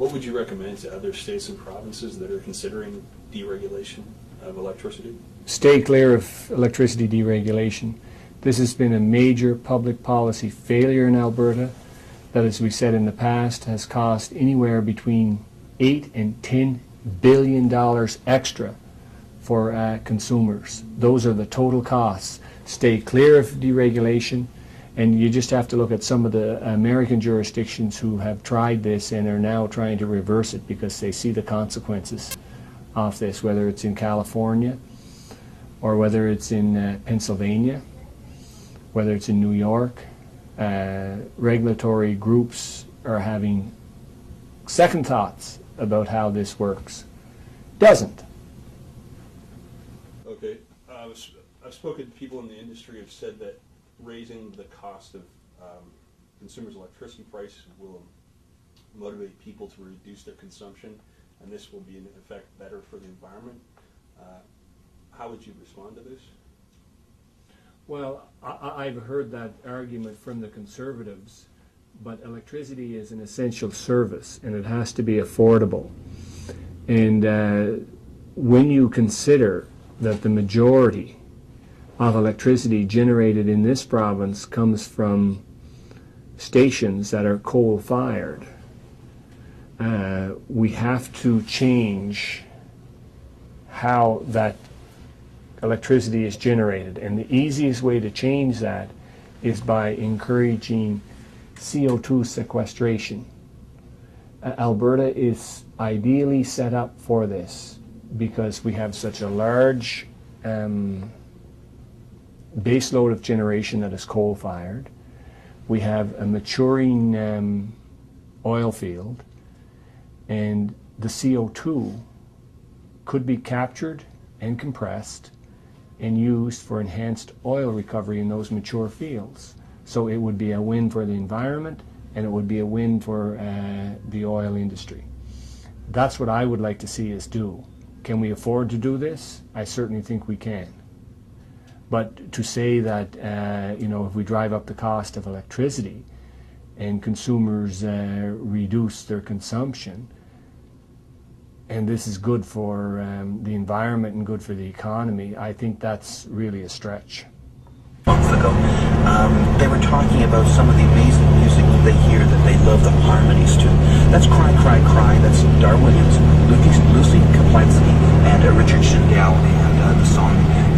What would you recommend to other states and provinces that are considering deregulation of electricity? Stay clear of electricity deregulation. This has been a major public policy failure in Alberta that, as we said in the past, has cost anywhere between $8 and $10 billion extra for consumers. Those are the total costs. Stay clear of deregulation, and you just have to look at some of the American jurisdictions who have tried this and are now trying to reverse it because they see the consequences of this, whether it's in California or whether it's in Pennsylvania, whether it's in New York. Regulatory groups are having second thoughts about how this works. Doesn't. Okay. I've spoken to people in the industry who have said that raising the cost of consumers' electricity prices will motivate people to reduce their consumption, and this will be in effect better for the environment. How would you respond to this? Well, I've heard that argument from the Conservatives, but electricity is an essential service and it has to be affordable. And when you consider that the majority of electricity generated in this province comes from stations that are coal-fired, we have to change how that electricity is generated. And the easiest way to change that is by encouraging CO2 sequestration. Alberta is ideally set up for this because we have such a large base load of generation that is coal-fired. We have a maturing oil field, and the CO2 could be captured and compressed and used for enhanced oil recovery in those mature fields. So it would be a win for the environment, and it would be a win for the oil industry. That's what I would like to see us do. Can we afford to do this? I certainly think we can. But to say that if we drive up the cost of electricity and consumers reduce their consumption, and this is good for the environment and good for the economy, I think that's really a stretch. Months ago, they were talking about some of the amazing music that they hear that they love the harmonies to. That's Cry, Cry, Cry. That's Dar Williams, Lucy Kaplanski, and Richard Shindell. And the song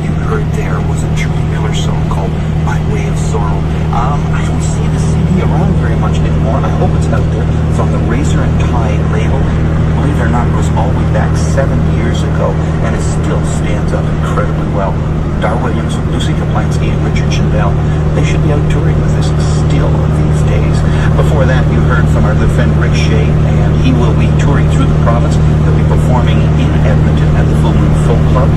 you heard there was a Julie Miller song called My Way of Sorrow. I don't see the CD around very much anymore. I hope it's out there. From the Razor and Tide label. Believe it or not, it goes all the way back 7 years ago, and it still stands up incredibly well. Dar Williams, Lucy Kaplanski, and Richard Shindell, they should be out touring with this still these days. Before that, you heard from our good friend Rick Shea, and he will be touring through the province. He'll be performing in Edmonton at the Full Moon Folk Club,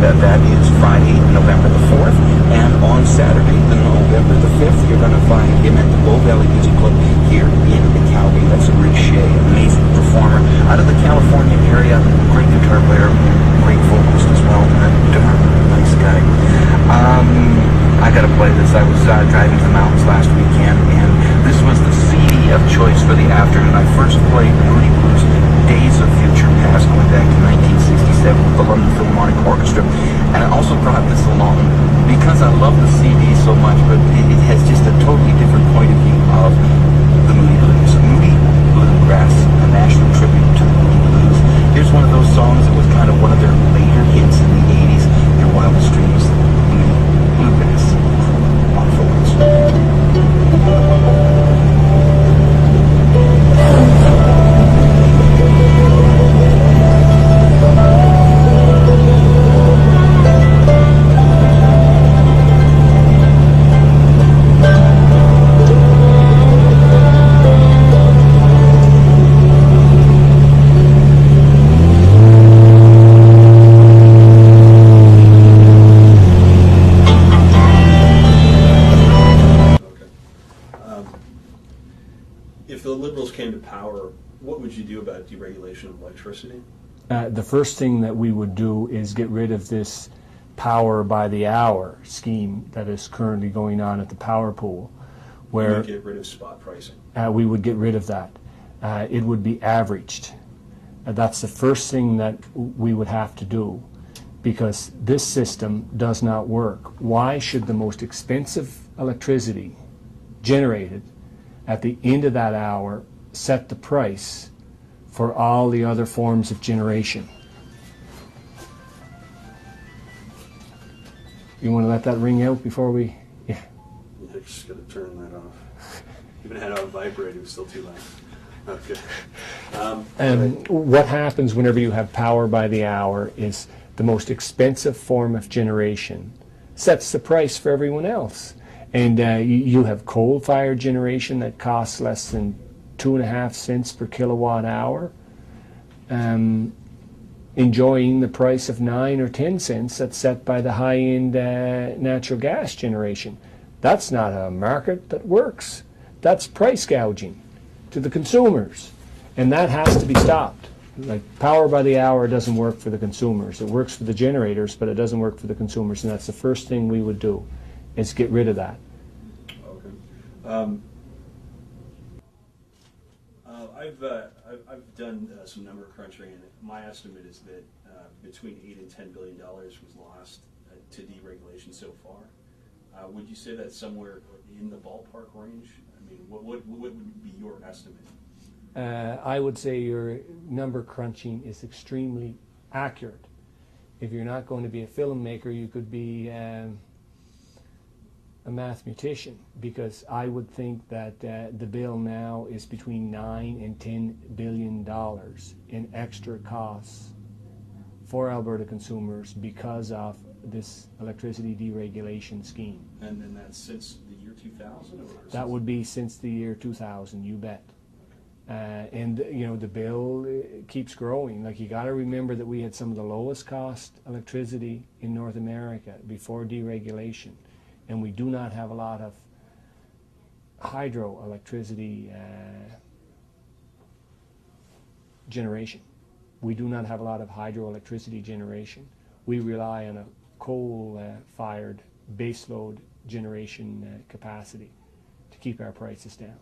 and that is Friday, November the 4th, and on Saturday, November the 5th, you're going to find him at the Bow Valley Music Club here in Calgary. That's Rick Shea, amazing performer out of the California area, great guitar player, great vocalist as well, and nice guy. I gotta play this. I was driving to the mountains last weekend, and this was the CD of choice for the afternoon. I first played Moody Blues, Days of Future Past, going back to 1967 with the London Philharmonic Orchestra, and I also brought this along because I love the CD so much, but it has just a totally different point of view of the Moody Blues. Moody Bluegrass, a national tribute to the Moody Blues. Here's one of those songs that was kind of one of their later hits in the 80s, Your Wildest Dreams, Moody Bluegrass on Focus. If the Liberals came to power, what would you do about deregulation of electricity? The first thing that we would do is get rid of this power by the hour scheme that is currently going on at the power pool, where Get rid of spot pricing. we would get rid of that. it would be averaged. That's the first thing that we would have to do, because this system does not work. Why should the most expensive electricity generated at the end of that hour set the price for all the other forms of generation? You want to let that ring out before we... Yeah. I just got to turn that off. Even had it on vibrate, it was still too loud. Okay. What happens whenever you have power by the hour is the most expensive form of generation sets the price for everyone else. And you have coal-fired generation that costs less than 2.5 cents per kilowatt hour, enjoying the price of 9 or 10 cents that's set by the high-end natural gas generation. That's not a market that works. That's price gouging to the consumers, and that has to be stopped. Like, power by the hour doesn't work for the consumers. It works for the generators, but it doesn't work for the consumers, and that's the first thing we would do, is get rid of that. Okay. I've done some number crunching, and my estimate is that between $8 and $10 billion was lost to deregulation so far. Would you say that's somewhere in the ballpark range? I mean, what would be your estimate? I would say your number crunching is extremely accurate. If you're not going to be a filmmaker, you could be a mathematician, because I would think that the bill now is between $9 and $10 billion in extra costs for Alberta consumers because of this electricity deregulation scheme. And then that's since the year 2000? Or that would be since the year 2000, you bet. And you know, the bill keeps growing. Like, you got to remember that we had some of the lowest cost electricity in North America before deregulation, and we do not have a lot of hydroelectricity generation. We do not have a lot of hydroelectricity generation. We rely on a coal-fired baseload generation capacity to keep our prices down.